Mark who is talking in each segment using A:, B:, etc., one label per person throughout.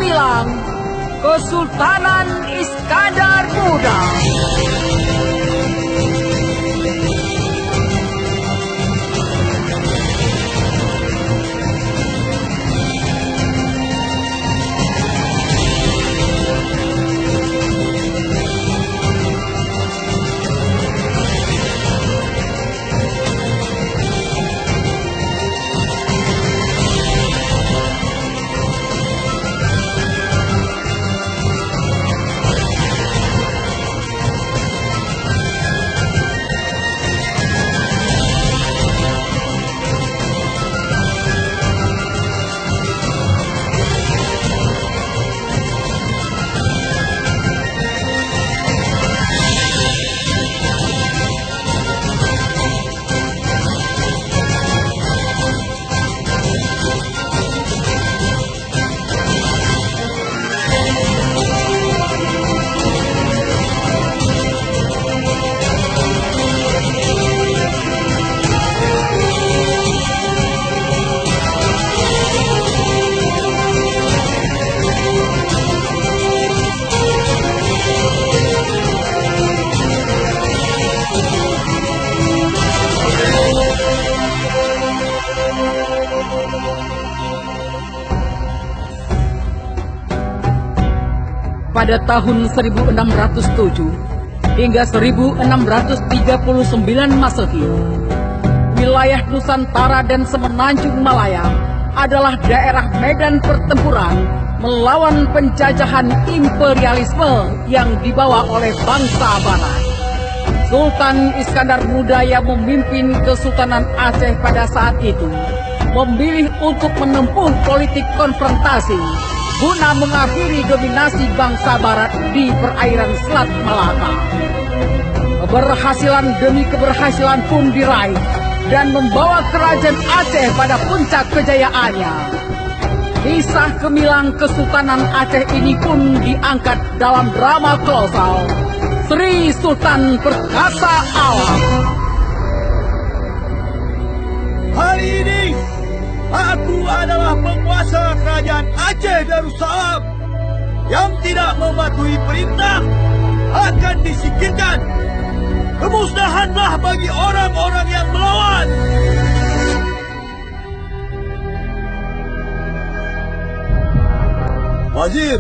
A: gemilang Kesultanan Iskandar Muda. Pada tahun 1607 hingga 1639 Masehi, wilayah Nusantara dan Semenanjung Malaya adalah daerah medan pertempuran melawan penjajahan imperialisme yang dibawa oleh bangsa Barat. Sultan Iskandar Muda yang memimpin Kesultanan Aceh pada saat itu memilih untuk menempuh politik konfrontasi guna mengakhiri dominasi bangsa Barat di perairan Selat Malaka. Keberhasilan demi keberhasilan pun diraih dan membawa kerajaan Aceh pada puncak kejayaannya. Kisah gemilang Kesultanan Aceh ini pun diangkat dalam drama kolosal Sri Sultan Perkasa Alam.
B: Hari ini aku adalah penguasa kerajaan Aceh Darussalam yang tidak mematuhi perintah akan disingkirkan. Kemusnahanlah bagi orang-orang yang melawan. Wazir,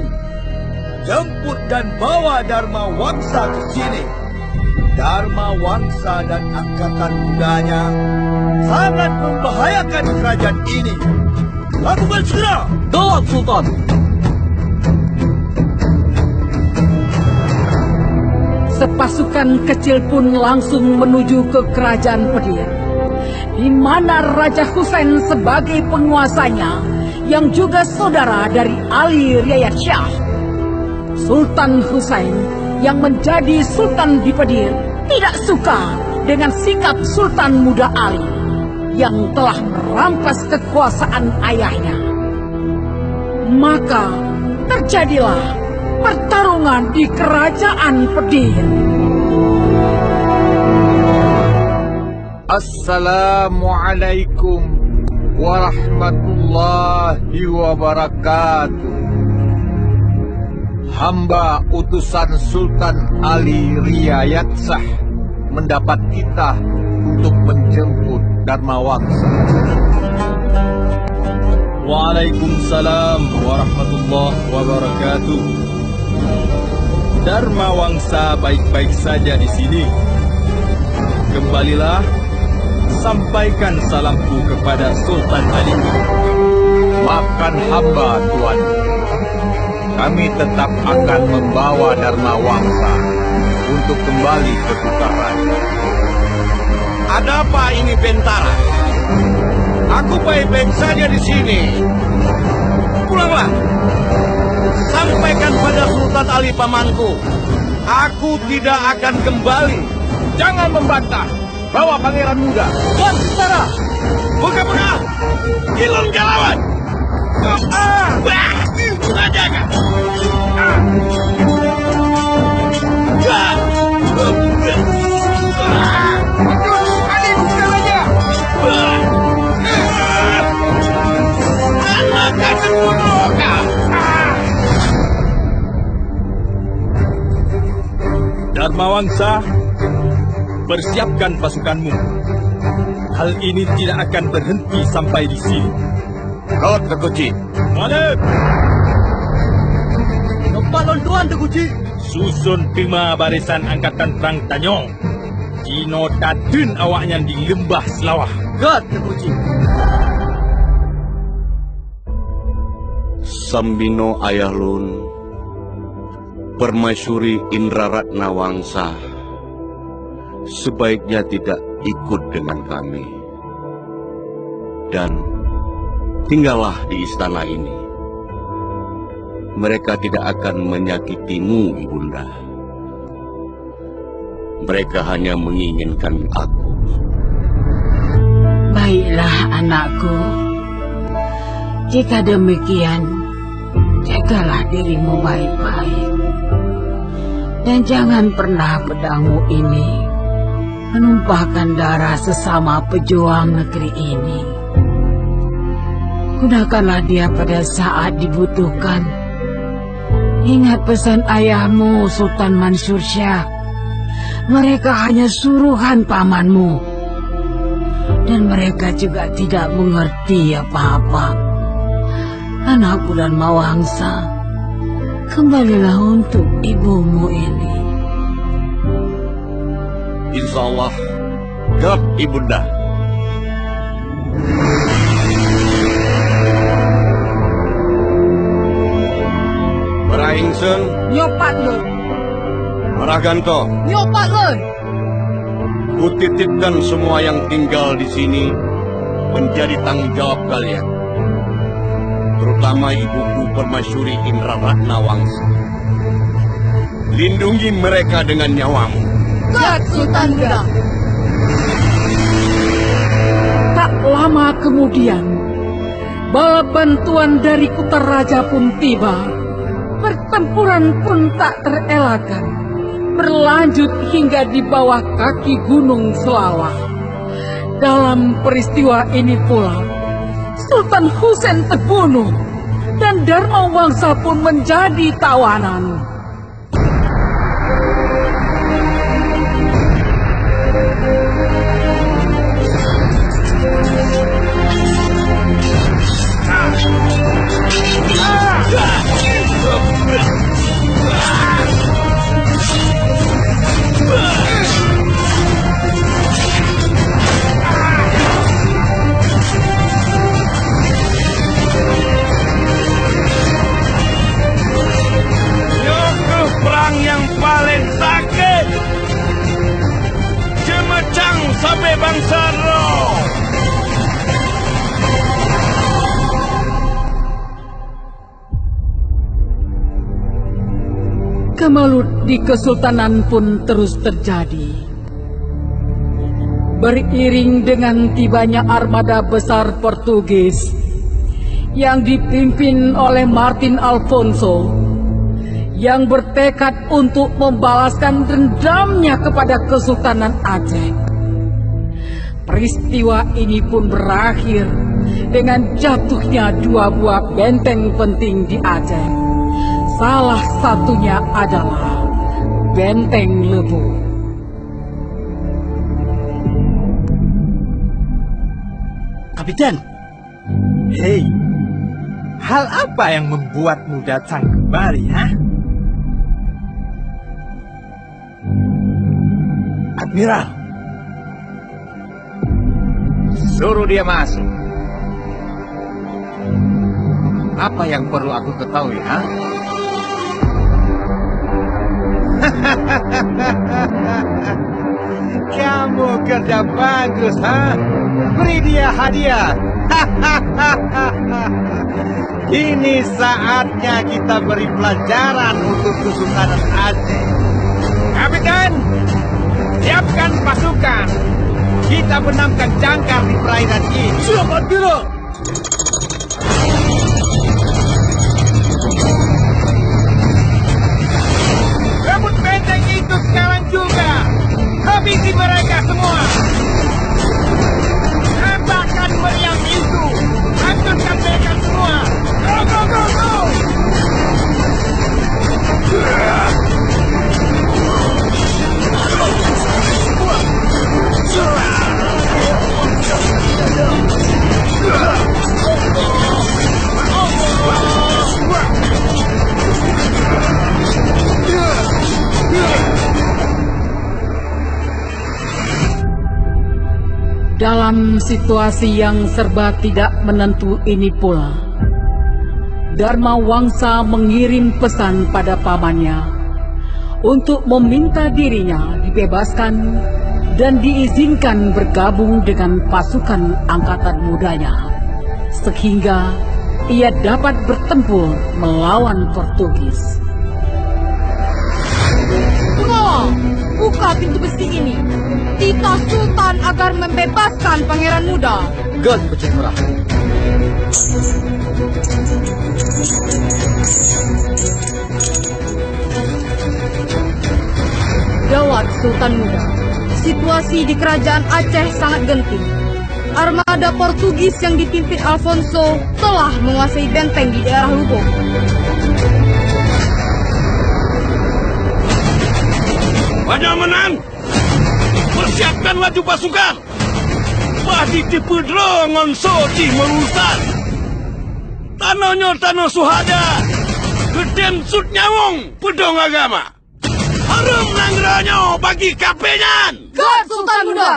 B: jemput dan bawa Dharma Wangsa ke sini. Dharma Wangsa dan angkatan mudanya sangat membahayakan kerajaan ini. Lakukan segera.
C: Gawat, Sultan.
A: Sepasukan kecil pun langsung menuju ke kerajaan Pedir, di mana Raja Husain sebagai penguasanya, yang juga saudara dari Ali Riayat Shah. Sultan Husain yang menjadi Sultan di Pedir tidak suka dengan sikap Sultan Muda Ali yang telah merampas kekuasaan ayahnya. Maka terjadilah pertarungan di kerajaan Pedir.
D: Assalamualaikum warahmatullahi wabarakatuh. Hamba utusan Sultan Ali Riayat Shah mendapat titah untuk menjemput Dharma Wangsa.
B: Waalaikumsalam warahmatullahi wabarakatuh. Dharma Wangsa baik-baik saja di sini. Kembalilah, sampaikan salamku kepada Sultan Ali.
D: Maafkan hamba, Tuan. Kami tetap akan membawa Dharma Wangsa untuk kembali ke Kutaraja.
B: Ada apa ini, Bentara? Aku baik-baik saja di sini. Pulanglah. Sampaikan pada Sultan Ali pamanku, aku tidak akan kembali. Jangan membantah. Bawa pangeran muda. Tuan Bentara, buka-buka. Kilon Galawan. Jaga. Dharma Wangsa, persiapkan pasukanmu. Hal ini tidak akan berhenti sampai di sini.
D: Laut Tekuci.
B: Malep!
A: Tempat lontuan Tekuci.
B: Susun 5 barisan angkatan perang Tanyong. Cino tatun awaknya di lembah Selawah.
A: Gad Tekuci.
C: Sambino Ayahlun, Permaisuri Indraratna Wangsa, sebaiknya tidak ikut dengan kami. Dan tinggallah di istana ini. Mereka tidak akan menyakitimu, Ibunda. Mereka hanya menginginkan aku.
E: Baiklah anakku. Jika demikian, jagalah dirimu baik-baik. Dan jangan pernah pedangmu ini menumpahkan darah sesama pejuang negeri ini. Gunakanlah dia pada saat dibutuhkan. Ingat pesan ayahmu, Sultan Mansur Shah. Mereka hanya suruhan pamanmu. Dan mereka juga tidak mengerti apa-apa. Anakku dan Mawangsa, kembalilah untuk ibumu ini.
C: Insya Allah, gelap Ibunda. Baraingsen,
A: Nyopat le.
C: Maraganto,
A: Nyopat le.
C: kutitipkan semua yang tinggal di sini menjadi tanggung jawab kalian. Terutama ibuku Permaisuri Indraratna Wangsa. Lindungi mereka dengan nyawamu.
A: Gad Sultan Muda. Tak lama kemudian, bala bantuan dari Kutaraja pun tiba. Pertempuran pun tak terelakkan, berlanjut hingga di bawah kaki Gunung Selawah. Dalam peristiwa ini pula, Sultan Husain terbunuh dan Dharma Wangsa pun menjadi tawanan.
B: Perang yang paling sakit, Cemecang sampai bangsa roh.
A: Kemelut di kesultanan pun terus terjadi. Beriring dengan tibanya armada besar Portugis yang dipimpin oleh Martin Alfonso, yang bertekad untuk membalaskan dendamnya kepada Kesultanan Aceh. Peristiwa ini pun berakhir dengan jatuhnya 2 buah benteng penting di Aceh. Salah satunya adalah Benteng Lebu.
F: Kapiten, hei, hal apa yang membuatmu datang kemari, ha? Admiral,
D: Suruh dia masuk. Apa yang perlu aku ketahui, ha?
F: kamu kerja bagus, ha? Beri dia hadiah. Ini saatnya kita beri pelajaran untuk Kesultanan Aceh.
B: Kapitan, siapkan pasukan. Kita benamkan jangkar di perairan ini.
F: Siap, Admiral.
B: Rebut benteng itu sekarang juga. Habisi mereka semua. Tembakkan meriam itu. Hancurkan mereka semua. Go, go, go, go.
A: Dalam situasi yang serba tidak menentu ini pula, Dharma Wangsa mengirim pesan pada pamannya untuk meminta dirinya dibebaskan dan diizinkan bergabung dengan pasukan angkatan mudanya, sehingga ia dapat bertempur melawan Portugis.
G: Tunggu, buka pintu besi ini. Titah Sultan agar membebaskan pangeran muda.
F: God Pecik Merah.
G: Gawat Sultan muda. Situasi di kerajaan Aceh sangat genting. Armada Portugis yang dipimpin Alfonso telah menguasai benteng di daerah Lubuk.
B: Panyamanan, persiapkan laju pasukan. Padi dipedro ngonso di merusan. Tanahnya tanah suhada. Geden sut nyawung pedong agama. Harum nanggranya bagi kapenyan.
G: God Sultan muda.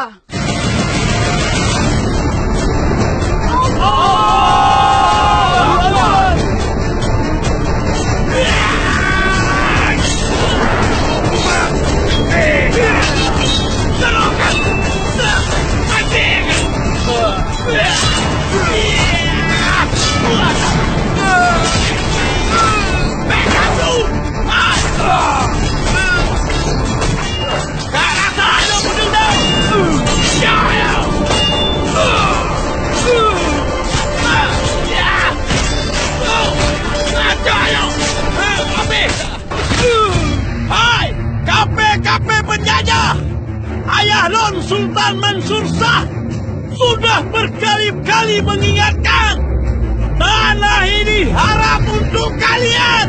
B: Ayah Lon Sultan Mansur Shah sudah berkali-kali mengingatkan, tanah ini haram untuk kalian.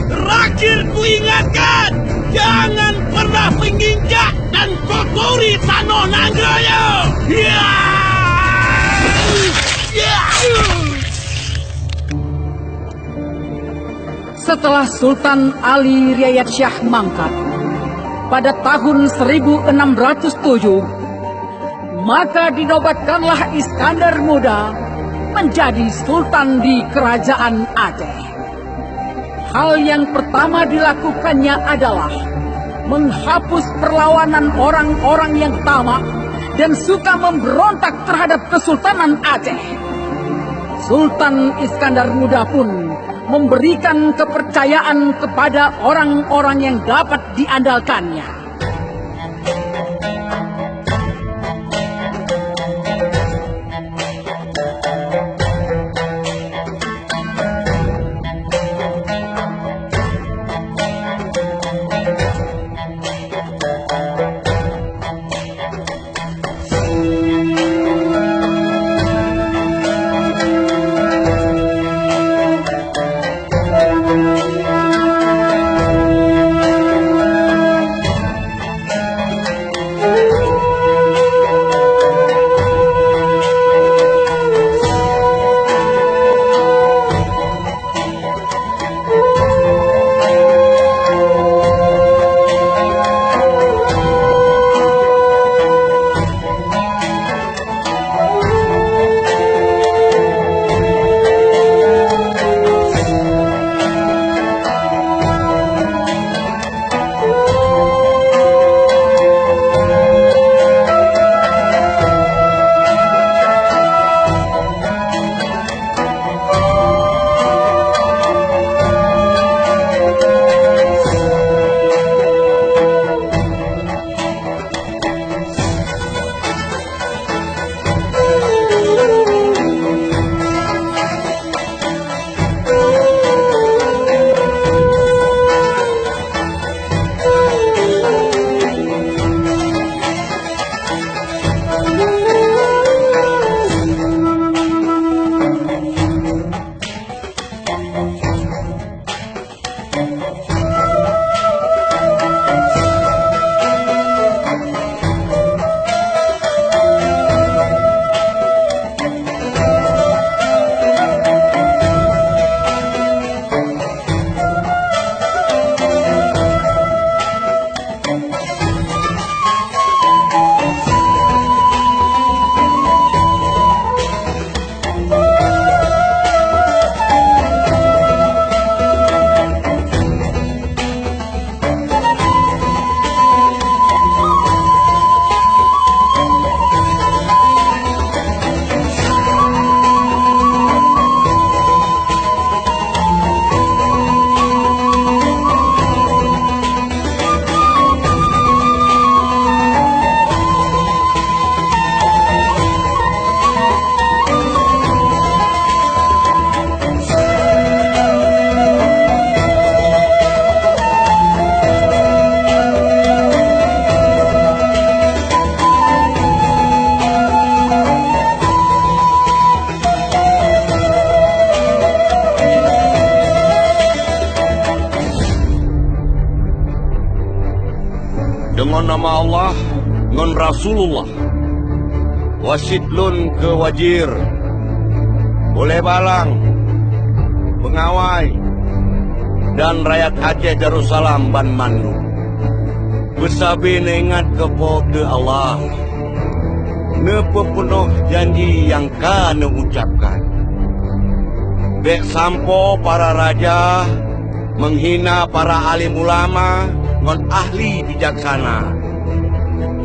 B: Terakhir ku ingatkan, jangan pernah menginjak dan kotori tanah Nanggaya.
A: Setelah Sultan Ali Riayat Shah mangkat pada tahun 1607, maka dinobatkanlah Iskandar Muda menjadi Sultan di Kerajaan Aceh. Hal yang pertama dilakukannya adalah menghapus perlawanan orang-orang yang tamak dan suka memberontak terhadap Kesultanan Aceh. Sultan Iskandar Muda pun memberikan kepercayaan kepada orang-orang yang dapat diandalkannya.
C: nama Allah ngon Rasulullah. Wasidlun ke wajir. Boleh balang, pengawai, dan rakyat Aceh Darussalam ban mandu. Besabi ingat kepada Allah. Nepepenuh janji yang kana ucapkan. Dek sampo para raja menghina para alim ulama ngon ahli bijaksana.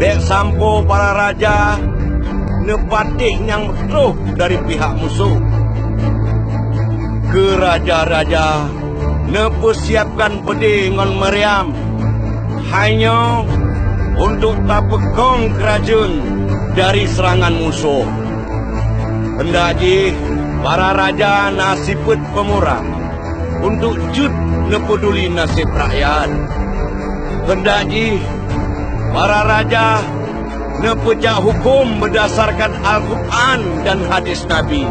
C: Dek sampo para raja nepatik yang terus dari pihak musuh. Ke raja-raja nepersiapkan pedih ngon meriam hanya untuk tapekong kerajaan dari serangan musuh. Hendakji para raja nasibut pemurah untuk jud nepeduli nasib rakyat. Hendakji para raja nepejak hukum berdasarkan Al-Quran dan hadis Nabi.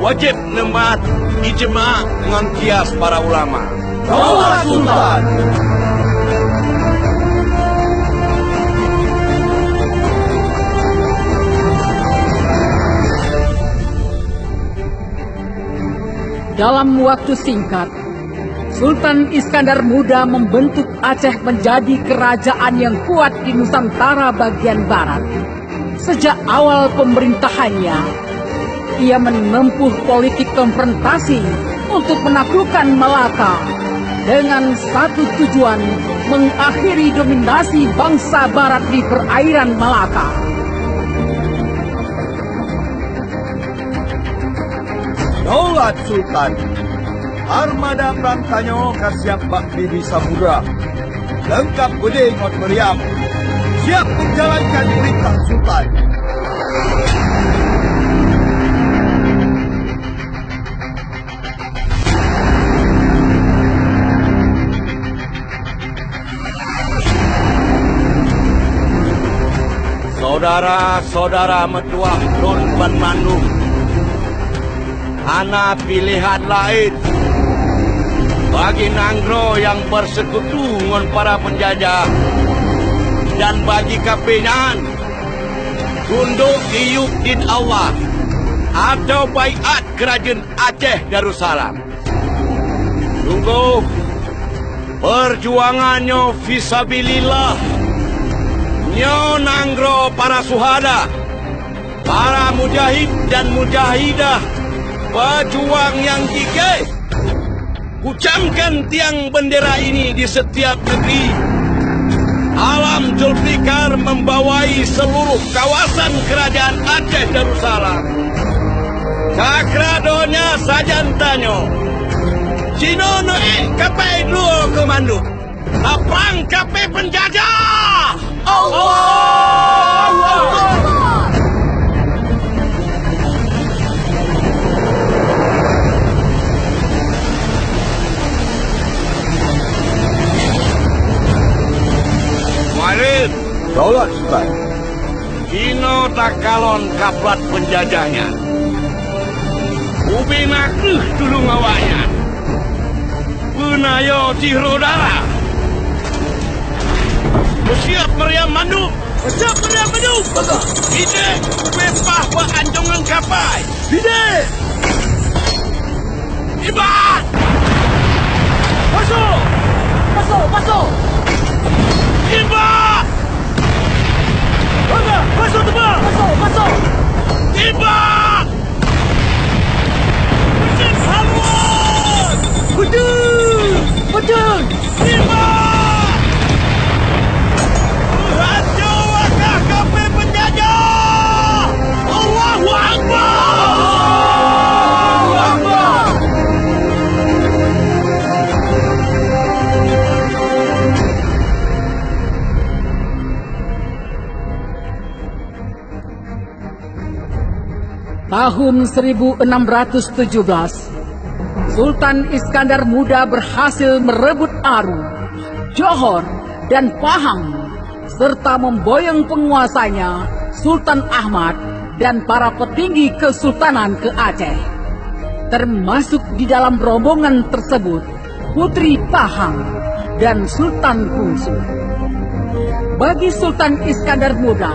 C: Wajib nemat ijma' dengan kias para ulama.
B: Daulat Sultan.
A: Dalam waktu singkat, Sultan Iskandar Muda membentuk Aceh menjadi kerajaan yang kuat di Nusantara bagian barat. Sejak awal pemerintahannya, ia menempuh politik konfrontasi untuk menaklukkan Malaka dengan satu tujuan mengakhiri dominasi bangsa barat di perairan Malaka.
B: Daulat Sultan. Armada Prantanyo kasiap bakti di Samudra. Lengkap gede ngot meriam. Siap menjalankan perintah Sultan.
C: Saudara-saudara metuah Don Ban Mandu, ana pilihan lain bagi Nanggro yang bersekutu dengan para penjajah dan bagi kapingan tunduk iuk din Allah atau baiat kerajaan Aceh Darussalam. Sungguh perjuangannya fisabilillah. Nyo Nanggro para suhada, para mujahid dan mujahidah, pejuang yang gigih, kucamkan tiang bendera ini di setiap negeri. Alam Zulfikar membawai seluruh kawasan kerajaan Aceh Darussalam. Cakradonya sajantanyo, Cino noe kapai dua komando, lapang kapai penjajah. Allah! Walid,
B: Daulat Sultan.
C: Kino tak kalon kaplat penjajahnya. Ubi nakuh tulung awaknya. Penayo Cirodara. Bersiap meriam mandu. Bersiap meriam mandu. Bide, wepah beranjongan kapai. Bide. Ibat. Masuk. Masuk, masuk. Ibat. Bangga, masuk tebak. Masuk, masuk. Ibat. Bersiap haluan. Betul. Betul. Ibat. Raja wakah kafe penjajah! Allahu Akbar! Allahu Akbar!
A: Tahun 1617, Sultan Iskandar Muda berhasil merebut Aru, Johor, dan Pahang, serta memboyong penguasanya Sultan Ahmad dan para petinggi kesultanan ke Aceh. Termasuk di dalam rombongan tersebut Putri Pahang dan Sultan Bungsu. Bagi Sultan Iskandar Muda,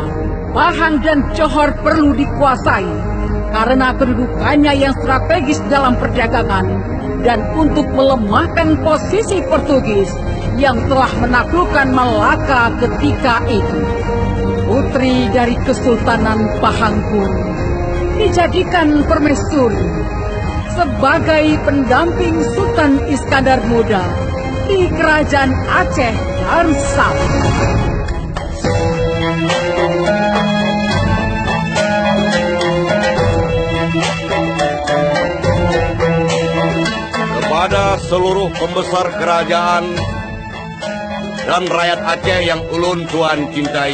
A: Pahang dan Johor perlu dikuasai karena kedudukannya yang strategis dalam perdagangan dan untuk melemahkan posisi Portugis yang telah menaklukkan Malaka ketika itu. Putri dari Kesultanan Pahang pun dijadikan permaisuri sebagai pendamping Sultan Iskandar Muda di Kerajaan Aceh Darussalam.
C: Kepada seluruh pembesar kerajaan dan rakyat Aceh yang ulun tuan cintai,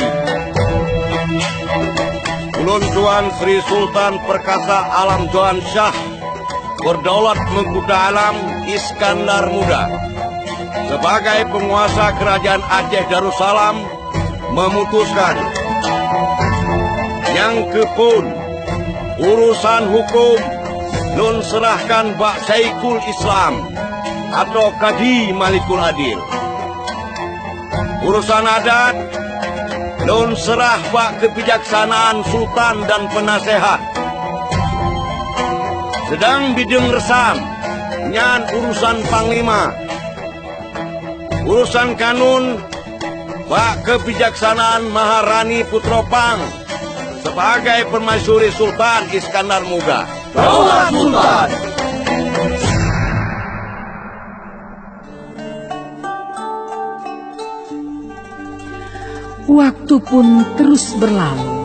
C: ulun tuan Sri Sultan Perkasa Alam Tuan Shah Berdaulat Mengkuda Alam Iskandar Muda sebagai penguasa kerajaan Aceh Darussalam memutuskan yang kepun urusan hukum nun serahkan Bak Syekhul Islam atau Kadi Malikul Adil. Urusan adat nun serah Bak kebijaksanaan Sultan dan penasehat. Sedang bideng resam nyan urusan Panglima. Urusan kanun Bak kebijaksanaan Maharani Putropang sebagai permaisuri Sultan Iskandar Muda.
B: Daulat Sultan.
A: Waktu pun terus berlalu.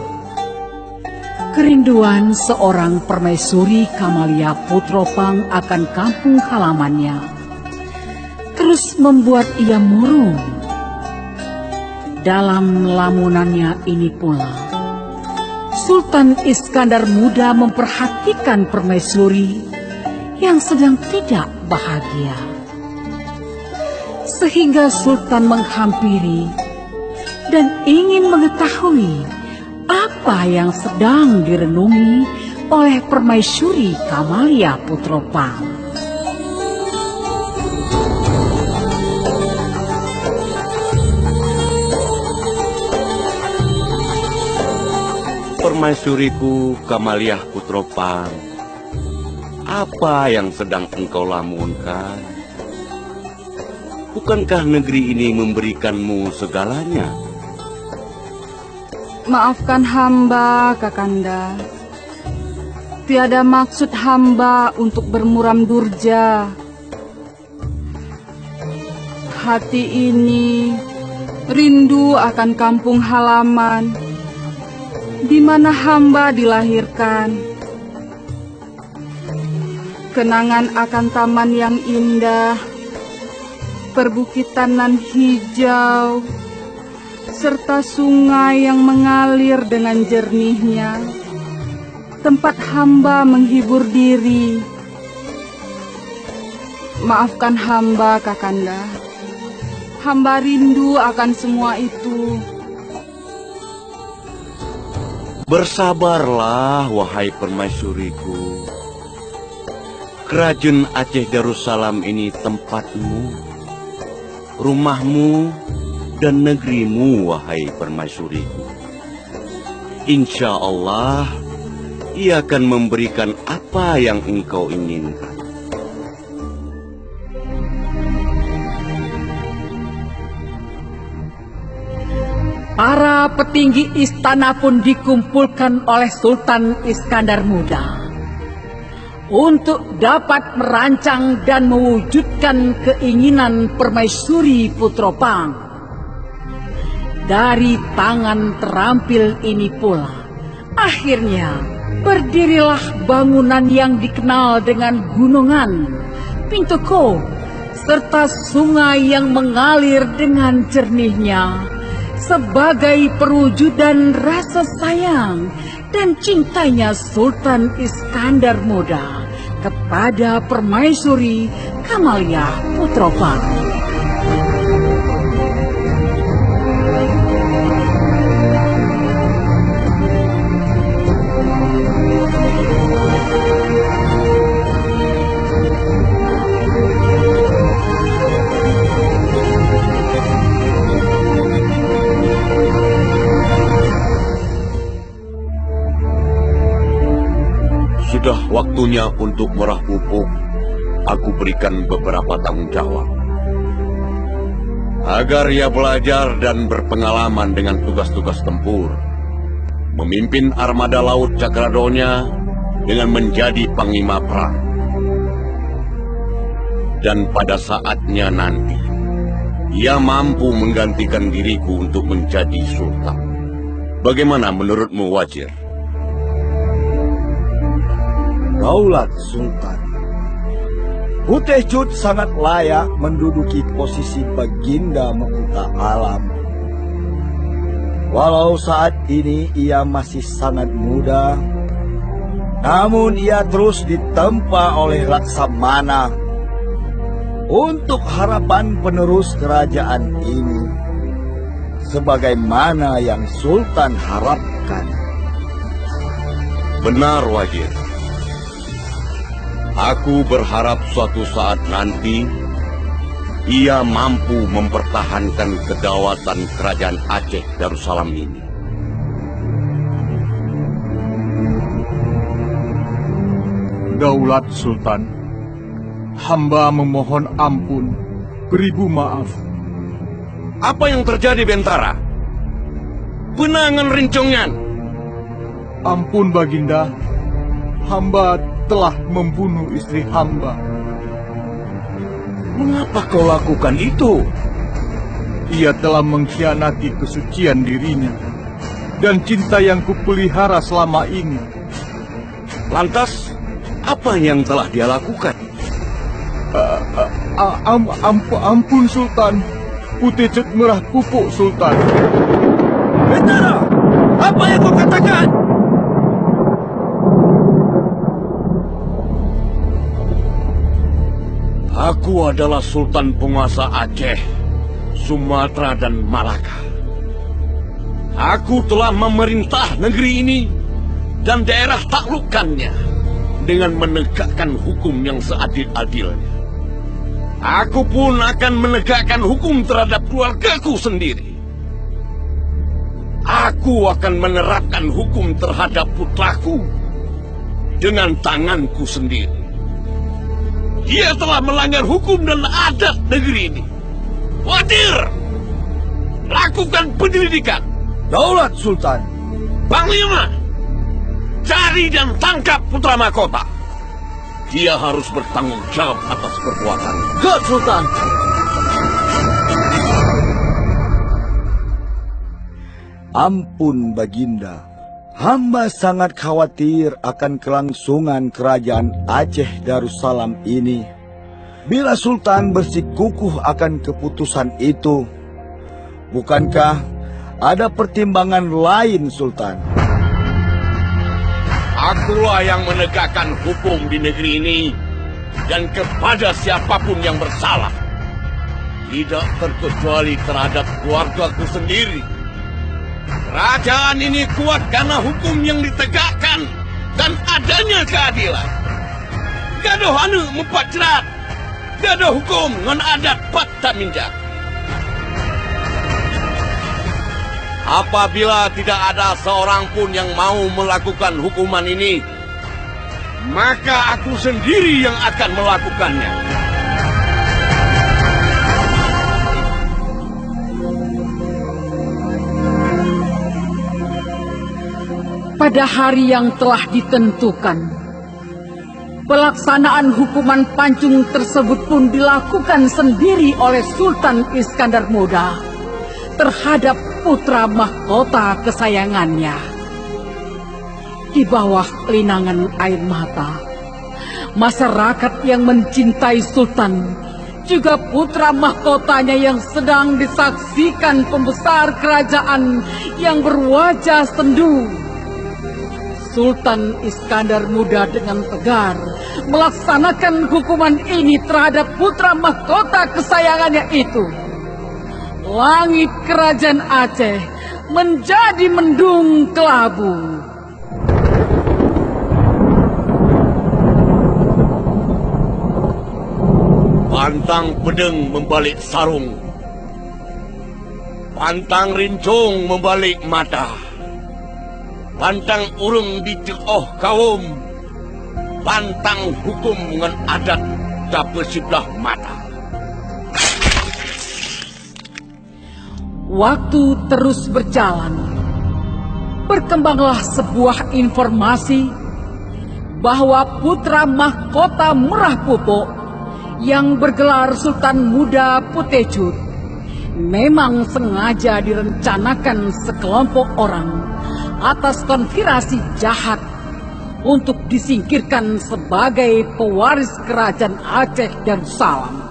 A: Kerinduan seorang permaisuri Kamalia Putropang akan kampung halamannya terus membuat ia murung. Dalam lamunannya ini pula, Sultan Iskandar Muda memperhatikan permaisuri yang sedang tidak bahagia. Sehingga Sultan menghampiri dan ingin mengetahui apa yang sedang direnungi oleh permaisuri Kamalia Putropang.
C: Permaisuriku Kamaliah Putropang, apa yang sedang engkau lamunkan? Bukankah negeri ini memberikanmu segalanya?
G: Maafkan hamba, Kakanda. Tiada maksud hamba untuk bermuram durja. Hati ini rindu akan kampung halaman di mana hamba dilahirkan. Kenangan akan taman yang indah, perbukitan nan hijau, serta sungai yang mengalir dengan jernihnya, tempat hamba menghibur diri. Maafkan hamba, Kakanda. Hamba rindu akan semua itu.
C: Bersabarlah, wahai permaisuriku. Kerajaan Aceh Darussalam ini tempatmu, rumahmu, dan negerimu, wahai permaisuriku. Insya Allah, ia akan memberikan apa yang engkau inginkan.
A: Para petinggi istana pun dikumpulkan oleh Sultan Iskandar Muda untuk dapat merancang dan mewujudkan keinginan permaisuri Putropang. Dari tangan terampil ini pula, akhirnya berdirilah bangunan yang dikenal dengan gunungan, pintu ko, serta sungai yang mengalir dengan jernihnya, sebagai perwujudan rasa sayang dan cintanya Sultan Iskandar Muda kepada permaisuri Kamalia Putropang.
C: Sudah waktunya untuk merah pupuk. Aku berikan beberapa tanggung jawab. Agar ia belajar dan berpengalaman dengan tugas-tugas tempur. Memimpin armada laut Cakradonya dengan menjadi panglima perang. Dan pada saatnya nanti, ia mampu menggantikan diriku untuk menjadi sultan. Bagaimana menurutmu, Wazir?
F: Daulat Sultan. Putih Cut sangat layak menduduki posisi Baginda Mahkota Alam. Walau saat ini ia masih sangat muda, namun ia terus ditempa oleh Laksamana untuk harapan penerus kerajaan ini, sebagaimana yang Sultan harapkan.
C: Benar, Wazir. Aku berharap suatu saat nanti ia mampu mempertahankan kedaulatan kerajaan Aceh Darussalam ini.
H: Daulat Sultan, hamba memohon ampun, beribu maaf.
C: Apa yang terjadi, Bentara? Benangan Rincongan.
H: Ampun, Baginda. Hamba telah membunuh istri hamba.
F: Mengapa kau lakukan itu?
H: Ia telah mengkhianati kesucian dirinya dan cinta yang kupelihara selama ini.
C: Lantas, apa yang telah dia lakukan?
H: Ampun, Sultan. Putih Cut merah pupuk, Sultan.
B: Bentara, apa yang kau katakan?
C: Aku adalah Sultan penguasa Aceh, Sumatera, dan Malaka. Aku telah memerintah negeri ini dan daerah taklukkannya dengan menegakkan hukum yang seadil-adilnya. Aku pun akan menegakkan hukum terhadap keluargaku sendiri. Aku akan menerapkan hukum terhadap putraku dengan tanganku sendiri. Dia telah melanggar hukum dan adat negeri ini. Wazir, lakukan penyelidikan.
F: Daulat Sultan.
C: Panglima, cari dan tangkap putra mahkota. Dia harus bertanggung jawab atas perbuatannya.
A: Ke Sultan.
F: Ampun, Baginda. Hamba sangat khawatir akan kelangsungan kerajaan Aceh Darussalam ini. Bila Sultan bersikukuh akan keputusan itu, bukankah ada pertimbangan lain, Sultan?
C: Akulah yang menegakkan hukum di negeri ini dan kepada siapapun yang bersalah. Tidak terkecuali terhadap keluargaku sendiri. Kerajaan ini kuat karena hukum yang ditegakkan dan adanya keadilan. Gaduh hanu mempat cerat, gaduh hukum ngon adat pat tak minjak. Apabila tidak ada seorang pun yang mau melakukan hukuman ini, maka aku sendiri yang akan melakukannya.
A: Pada hari yang telah ditentukan, pelaksanaan hukuman pancung tersebut pun dilakukan sendiri oleh Sultan Iskandar Muda terhadap putra mahkota kesayangannya. Di bawah linangan air mata, masyarakat yang mencintai Sultan, juga putra mahkotanya yang sedang disaksikan pembesar kerajaan yang berwajah sendu. Sultan Iskandar Muda dengan tegar melaksanakan hukuman ini terhadap putra mahkota kesayangannya itu. Langit kerajaan Aceh menjadi mendung kelabu.
C: Pantang pedeng membalik sarung, pantang rincung membalik mata, pantang urung di oh kaum, pantang hukum dengan adat dapat sebelah mata.
A: Waktu terus berjalan. Berkembanglah sebuah informasi bahwa putra mahkota Merah Pupuk yang bergelar Sultan Muda Putejud memang sengaja direncanakan sekelompok orang atas konspirasi jahat untuk disingkirkan sebagai pewaris kerajaan Aceh Darussalam.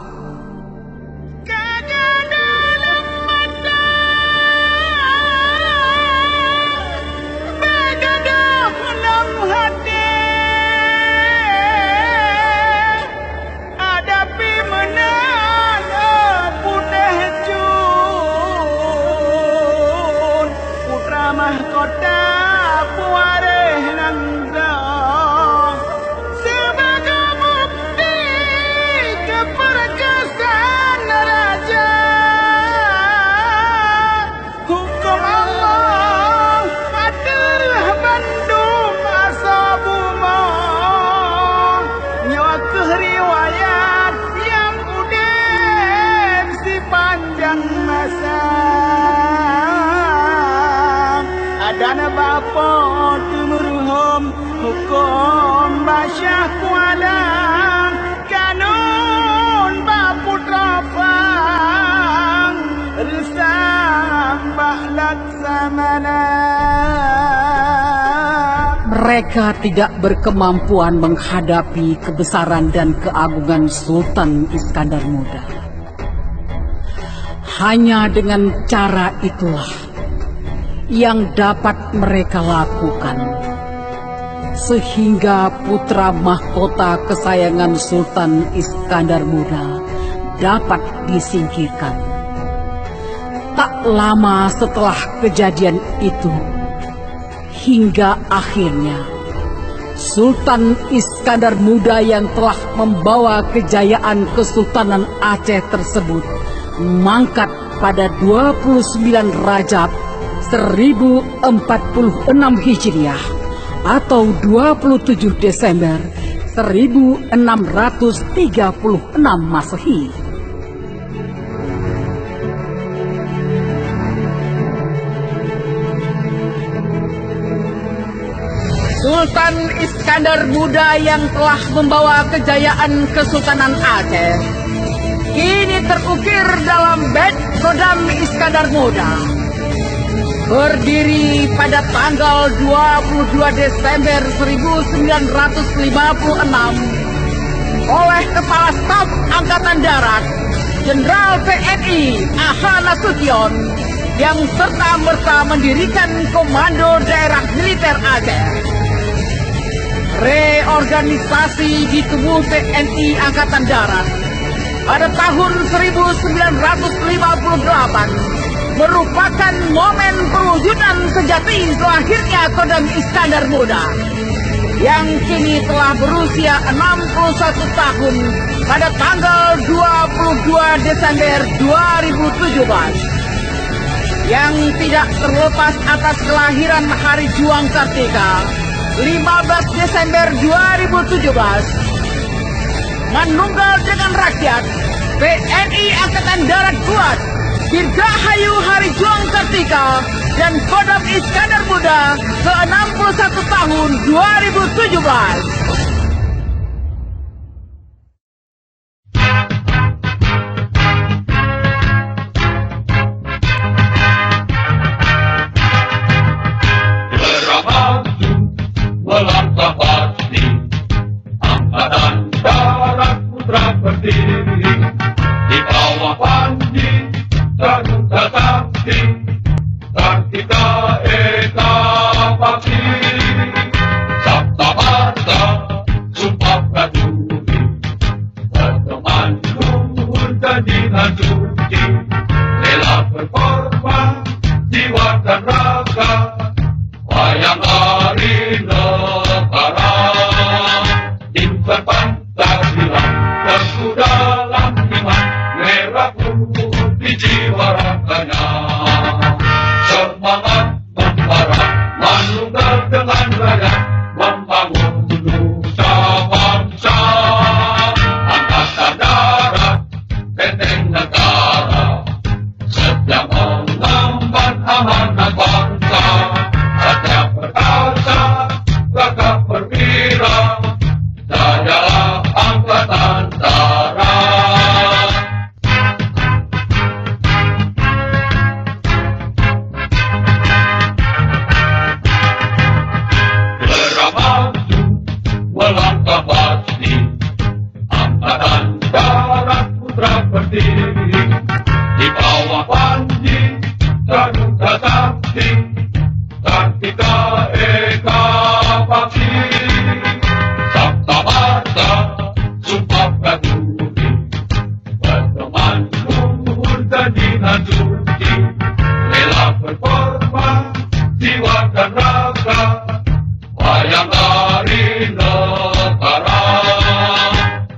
F: Dana bapa tumurhum hukum basyah kualang kanun baputra fang risam laksamana.
A: Mereka tidak berkemampuan menghadapi kebesaran dan keagungan Sultan Iskandar Muda. Hanya dengan cara itulah yang dapat mereka lakukan, sehingga putra mahkota kesayangan Sultan Iskandar Muda dapat disingkirkan. Tak lama setelah kejadian itu, hingga akhirnya Sultan Iskandar Muda yang telah membawa kejayaan Kesultanan Aceh tersebut mangkat pada 29 Rajab 1046 Hijriah atau 27 Desember 1636 Masehi. Sultan Iskandar Muda yang telah membawa kejayaan Kesultanan Aceh kini terukir dalam bed Kodam Iskandar Muda. Berdiri pada tanggal 22 Desember 1956 oleh Kepala Staf Angkatan Darat Jenderal TNI Aha Nasution yang serta-merta mendirikan Komando Daerah Militer Aceh. Reorganisasi di tubuh TNI Angkatan Darat pada tahun 1958 merupakan momen perwujudan sejati lahirnya Kodam Iskandar Muda yang kini telah berusia 61 tahun pada tanggal 22 Desember 2017 yang tidak terlepas atas kelahiran Hari Juang Kartika 15 Desember 2017 menunggal dengan rakyat TNI Angkatan Darat kuat Dirgahayu Hari Juang Kartika dan Kodam Iskandar Muda ke-61 tahun 2017.
C: Bermaju melangkah pasti, Angkatan Darat Putra berdiri di bawah Panji Garuda Sakti, Kartika Eka Bakti, Sabta Marga, Sumpah Praduri, berteman luhur dan dengan suci, rela berkorban jiwa dan raga, wayang hari negara, simpan Pancasila dan dalam
I: sudah pasti Angkatan Darat Putra berdiri di bawah Panji Garuda Sakti Kartika Eka Bakti Sabta Marta Sumpah Prajurit berteman luhur dan dinanjuti rela berkorban jiwa dan raga bayangkari negara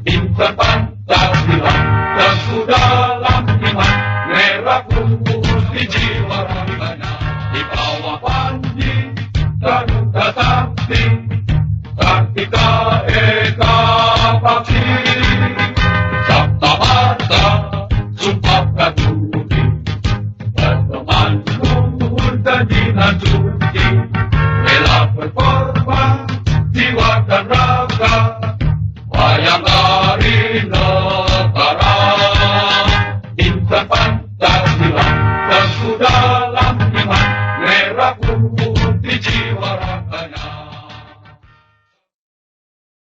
I: insan Pancasila dan dalam iman merah putih jiwa raganya di bawah Panji Garuda Sakti Kartika Eka Bakti Sabta Marta Sumpah Prajurit berteman luhur dan dinanjuti rela berkorban jiwa dan raga bayangkari negara insan Pancasila dan